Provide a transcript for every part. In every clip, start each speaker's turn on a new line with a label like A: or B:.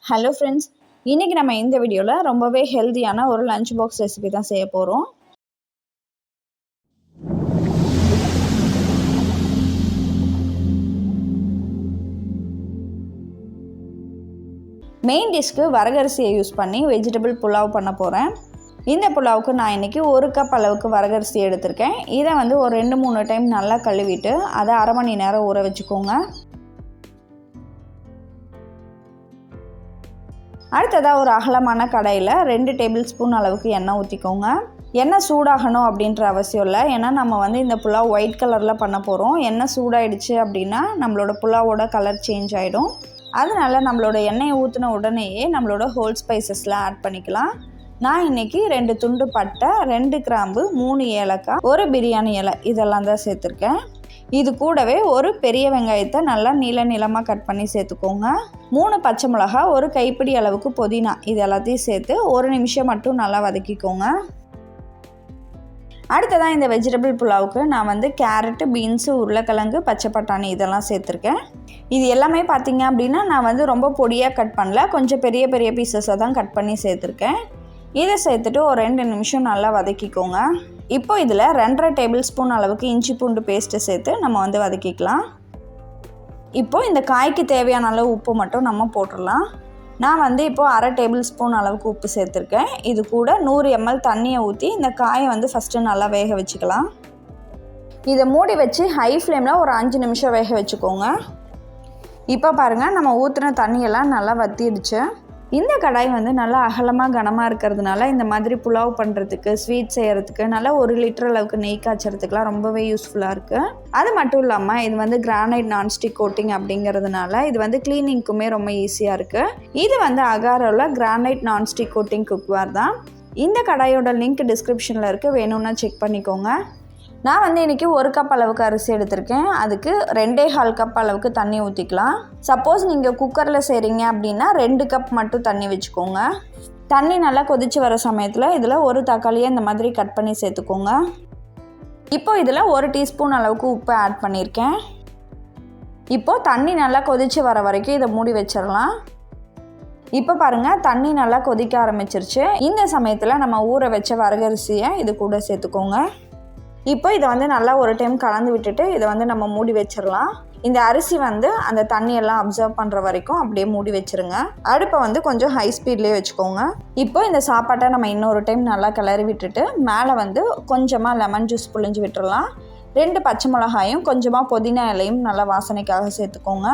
A: Hello friends, இன்றைக்கி நம்ம இந்த வீடியோவில் ரொம்பவே ஹெல்த்தியான ஒரு லஞ்ச் பாக்ஸ் ரெசிபி தான் செய்ய போகிறோம். மெயின் டிஷ்க்கு வரகரிசியை யூஸ் பண்ணி வெஜிடபிள் புலாவ் பண்ண போகிறேன். இந்த புலாவுக்கு நான் இன்றைக்கி 1 கப் அளவுக்கு வரகரிசி எடுத்திருக்கேன். இதை ஒரு 2-3 டைம் நல்லா கழுவிட்டு அதை அரை மணி நேரம் ஊற வச்சுக்கோங்க. அடுத்ததாக ஒரு அகலமான கடாயில் 2 டேபிள் ஸ்பூன் அளவுக்கு எண்ணெய் ஊற்றிக்கோங்க. எண்ணெய் சூடாகணும் அப்படின்ற அவசியம் இல்லை, ஏன்னா நம்ம இந்த புலாவ் ஒயிட் கலரில் பண்ண போகிறோம். எண்ணெய் சூடாயிடுச்சு அப்படின்னா நம்மளோட புலாவோட கலர் சேஞ்ச் ஆகிடும். அதனால் நம்மளோட எண்ணெயை ஊற்றின உடனேயே நம்மளோட ஹோல் ஸ்பைசஸ்லாம் ஆட் பண்ணிக்கலாம். நான் இன்றைக்கி 2 துண்டு பட்டை, 2 கிராம்பு, 3 ஏலக்காய், 1 பிரியாணி இலை இதெல்லாம் தான் சேர்த்துருக்கேன். இது கூடவே ஒரு பெரிய வெங்காயத்தை நல்லா நீளமாக கட் பண்ணி சேர்த்துக்கோங்க. 3 பச்சை மிளகா, 1 கைப்பிடி அளவுக்கு புதினா இது எல்லாத்தையும் சேர்த்து 1 நிமிஷம் மட்டும் நல்லா வதக்கிக்கோங்க. அடுத்ததான் இந்த வெஜிடபிள் புலாவுக்கு நான் கேரட்டு, பீன்ஸு, உருளைக்கிழங்கு, பச்சை பட்டாணி இதெல்லாம் சேர்த்துருக்கேன். இது எல்லாமே பார்த்திங்க அப்படின்னா நான் ரொம்ப பொடியாக கட் பண்ணல, கொஞ்சம் பெரிய பெரிய பீசஸை தான் கட் பண்ணி சேர்த்துருக்கேன். இதை சேர்த்துட்டு ஒரு 2 நிமிஷம் நல்லா வதக்கிக்கோங்க. இப்போ இதில் 2.5 டேபிள் ஸ்பூன் அளவுக்கு இஞ்சி பூண்டு பேஸ்ட்டு சேர்த்து நம்ம வதக்கிக்கலாம். இப்போது இந்த காய்க்கு தேவையான அளவு உப்பு மட்டும் நம்ம போட்டுடலாம். நான் இப்போது அரை டேபிள் ஸ்பூன் அளவுக்கு உப்பு சேர்த்துருக்கேன். இது கூட 100 ml தண்ணியை ஊற்றி இந்த காயை ஃபஸ்ட்டு நல்லா வேக வச்சுக்கலாம். இதை மூடி வச்சு ஹை ஃப்ளேமில் ஒரு 5 நிமிஷம் வேக வச்சுக்கோங்க. இப்போ பாருங்கள், நம்ம ஊற்றின தண்ணியெல்லாம் நல்லா வற்றிடுச்சு. இந்த கடாய் நல்லா அகலமாக கனமாக இருக்கிறதுனால இந்த மாதிரி புலாவ் பண்ணுறதுக்கு, ஸ்வீட் செய்கிறதுக்கு, நல்லா 1 லிட்டர் அளவுக்கு நெய் காய்ச்சறதுக்குலாம் ரொம்பவே யூஸ்ஃபுல்லாக இருக்குது. அது மட்டும் இல்லாமல் இது கிரானைட் நான்ஸ்டிக் கோட்டிங் அப்படிங்கிறதுனால இது க்ளீனிங்க்குமே ரொம்ப ஈஸியாக இருக்குது. இது அகாரோவில் கிரானைட் நான்ஸ்டிக் கோட்டிங் குக்வேர் தான். இந்த கடாயோட லிங்க் டிஸ்கிரிப்ஷனில் இருக்குது, வேணும்னா செக் பண்ணிக்கோங்க. நான் இன்றைக்கி 1 கப் அளவுக்கு அரிசி எடுத்திருக்கேன். அதுக்கு 2.25 கப் அளவுக்கு தண்ணி ஊற்றிக்கலாம். சப்போஸ் நீங்கள் குக்கரில் செய்கிறீங்க அப்படின்னா 2 கப் மட்டும் தண்ணி வச்சுக்கோங்க. தண்ணி நல்லா கொதித்து வர சமயத்தில் இதில் 1 தக்காளியை இந்த மாதிரி கட் பண்ணி சேர்த்துக்கோங்க. இப்போ இதில் 1 டீஸ்பூன் அளவுக்கு உப்பு ஆட் பண்ணியிருக்கேன். இப்போது தண்ணி நல்லா கொதித்து வர வரைக்கும் இதை மூடி வச்சிடலாம். இப்போ பாருங்கள், தண்ணி நல்லா கொதிக்க ஆரம்பிச்சிருச்சு. இந்த சமயத்தில் நம்ம ஊற வச்ச வரகரிசியை இது கூட சேர்த்துக்கோங்க. இப்போ இதை நல்லா ஒரு டைம் கலந்து விட்டுட்டு இதை நம்ம மூடி வச்சிடலாம். இந்த அரிசி அந்த தண்ணியெல்லாம் அப்சர்வ் பண்ணுற வரைக்கும் அப்படியே மூடி வச்சுருங்க. அடுப்பை கொஞ்சம் ஹை ஸ்பீட்லேயே வச்சுக்கோங்க. இப்போ இந்த சாப்பாட்டை நம்ம இன்னொரு டைம் நல்லா கிளறி விட்டுட்டு மேலே கொஞ்சமாக லெமன் ஜூஸ் புழிஞ்சு விட்டுடலாம். 2 பச்சை மிளகாயும் கொஞ்சமாக புதினா இலையும் நல்லா வாசனைக்காக சேர்த்துக்கோங்க.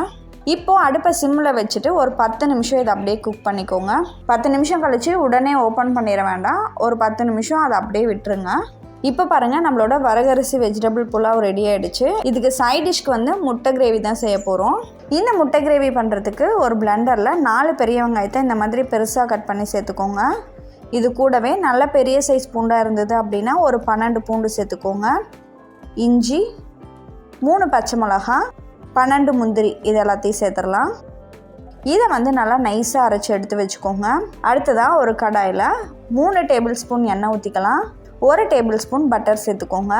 A: இப்போது அடுப்பை சிம்மில் வச்சுட்டு ஒரு 10 நிமிஷம் இதை அப்படியே குக் பண்ணிக்கோங்க. 10 நிமிஷம் கழித்து உடனே ஓப்பன் பண்ணிட வேண்டாம், ஒரு 10 நிமிஷம் அதை அப்படியே விட்டுருங்க. இப்போ பாருங்கள், நம்மளோட வரகரிசி வெஜிடபிள் புலாவ் ரெடி ஆகிடுச்சு. இதுக்கு சைட் டிஷ்க்கு முட்டை கிரேவி தான் செய்ய போகிறோம். இந்த முட்டை கிரேவி பண்ணுறதுக்கு ஒரு பிளெண்டரில் 4 பெரிய வெங்காயத்தை இந்த மாதிரி பெருசாக கட் பண்ணி சேர்த்துக்கோங்க. இது கூடவே நல்ல பெரிய சைஸ் பூண்டாக இருந்தது அப்படின்னா ஒரு 12 பூண்டு சேர்த்துக்கோங்க. இஞ்சி, 3 பச்சை மிளகா, 12 முந்திரி இது எல்லாத்தையும் சேர்த்துடலாம். இதை நல்லா நைஸாக அரைச்சி எடுத்து வச்சுக்கோங்க. அடுத்ததாக ஒரு கடாயில் 3 டேபிள் ஸ்பூன் எண்ணெய் ஊற்றிக்கலாம். 1 டேபிள் ஸ்பூன் பட்டர் சேர்த்துக்கோங்க.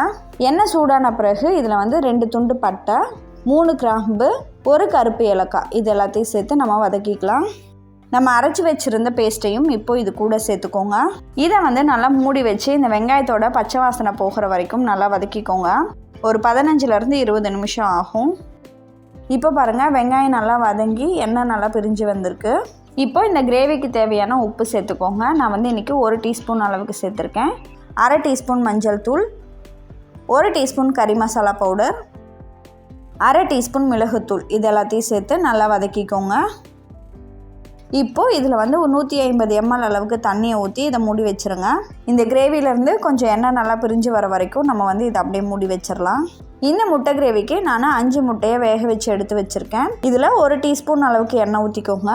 A: எண்ணெய் சூடான பிறகு இதில் 2 துண்டு பட்டை, 3 கிராம்பு, 1 கருப்பு ஏலக்காய் இது எல்லாத்தையும் சேர்த்து நம்ம வதக்கிக்கலாம். நம்ம அரைச்சி வச்சுருந்த பேஸ்ட்டையும் இப்போ இது கூட சேர்த்துக்கோங்க. இதை நல்லா மூடி வச்சு இந்த வெங்காயத்தோட பச்சை வாசனை போகிற வரைக்கும் நல்லா வதக்கிக்கோங்க. ஒரு 15-20 நிமிஷம் ஆகும். இப்போ பாருங்கள், வெங்காயம் நல்லா வதங்கி எண்ணெய் நல்லா பிரிஞ்சு வந்திருக்கு. இப்போ இந்த கிரேவிக்கு தேவையான உப்பு சேர்த்துக்கோங்க. நான் இன்றைக்கி 1 டீஸ்பூன் அளவுக்கு சேர்த்துருக்கேன். அரை டீஸ்பூன் மஞ்சள் தூள், 1 டீஸ்பூன் கறி மசாலா பவுடர், அரை டீஸ்பூன் மிளகுத்தூள் இது எல்லாத்தையும் சேர்த்து நல்லா வதக்கிக்கோங்க. இப்போது இதில் 150 ml அளவுக்கு தண்ணியை ஊற்றி இதை மூடி வச்சுருங்க. இந்த கிரேவிலேருந்து கொஞ்சம் எண்ணெய் நல்லா பிரிஞ்சு வர வரைக்கும் நம்ம இதை அப்படியே மூடி வச்சிடலாம். இந்த முட்டை கிரேவிக்கு நான் 5 முட்டையை வேக வச்சு எடுத்து வச்சுருக்கேன். இதில் 1 டீஸ்பூன் அளவுக்கு எண்ணெய் ஊற்றிக்கோங்க.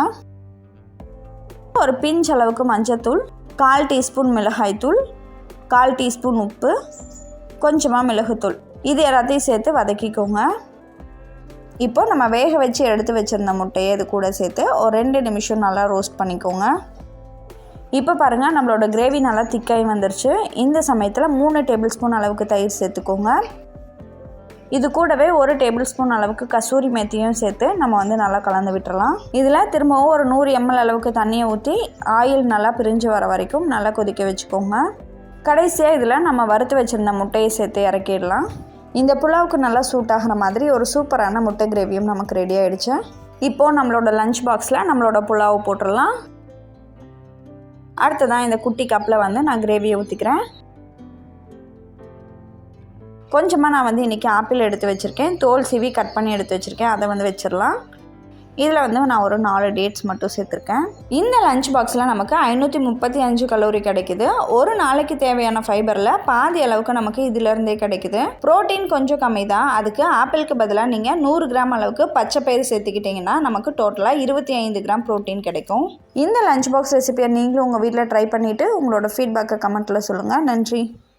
A: ஒரு பிஞ்ச் அளவுக்கு மஞ்சத்தூள், 1/4 டீஸ்பூன் மிளகாய்த்தூள், 1/4 டீஸ்பூன் உப்பு, கொஞ்சமாக மிளகுத்தூள் இது எல்லாத்தையும் சேர்த்து வதக்கிக்கோங்க. இப்போ நம்ம வேக வச்சு எடுத்து வச்சுருந்த முட்டையை இது கூட சேர்த்து ஒரு 2 நிமிஷம் நல்லா ரோஸ்ட் பண்ணிக்கோங்க. இப்போ பாருங்கள், நம்மளோட கிரேவி நல்லா திக்காகி வந்துருச்சு. இந்த சமயத்தில் 3 டேபிள் ஸ்பூன் அளவுக்கு தயிர் சேர்த்துக்கோங்க. இது கூடவே 1 டேபிள் ஸ்பூன் அளவுக்கு கசூரி மேத்தியும் சேர்த்து நம்ம வந்து நல்லா கலந்து விட்டுறலாம். இதில் திரும்பவும் ஒரு 100 ml அளவுக்கு தண்ணியை ஊற்றி ஆயில் நல்லா பிரிஞ்சு வர வரைக்கும் நல்லா கொதிக்க வச்சுக்கோங்க. கடைசியாக இதில் நம்ம வறுத்து வச்சுருந்த முட்டையை சேர்த்து இறக்கிடலாம். இந்த புலாவுக்கு நல்லா சூட் ஆகிற மாதிரி ஒரு சூப்பரான முட்டை கிரேவியும் நமக்கு ரெடி ஆகிடுச்சு. இப்போது நம்மளோட லஞ்ச் பாக்ஸில் நம்மளோட புலாவை போட்டுடலாம். அடுத்ததான் இந்த குட்டி கப்பில் வந்து நான் கிரேவியை ஊற்றிக்கிறேன். கொஞ்சமாக நான் வந்து இன்றைக்கி ஆப்பிள் எடுத்து வச்சுருக்கேன், தோல் சீவி கட் பண்ணி எடுத்து வச்சுருக்கேன், அதை வந்து வச்சிடலாம். இதில் வந்து நான் ஒரு 4 டேட்ஸ் மட்டும் சேர்த்துருக்கேன். இந்த லஞ்ச் பாக்ஸில் நமக்கு 535 கலோரி கிடைக்குது. ஒரு நாளைக்கு தேவையான ஃபைபரில் பாதி அளவுக்கு நமக்கு இதிலேருந்தே கிடைக்குது. ப்ரோட்டீன் கொஞ்சம் கம்மி தான். அதுக்கு ஆப்பிளுக்கு பதிலாக நீங்கள் 100 கிராம் அளவுக்கு பச்சை பயிறு சேர்த்துக்கிட்டிங்கன்னா நமக்கு டோட்டலாக 25 கிராம் ப்ரோட்டீன் கிடைக்கும். இந்த லஞ்ச் பாக்ஸ் ரெசிபியை நீங்களும் உங்கள் வீட்டில் ட்ரை பண்ணிவிட்டு உங்களோட ஃபீட்பேக்கை கமெண்ட்டில் சொல்லுங்கள். நன்றி.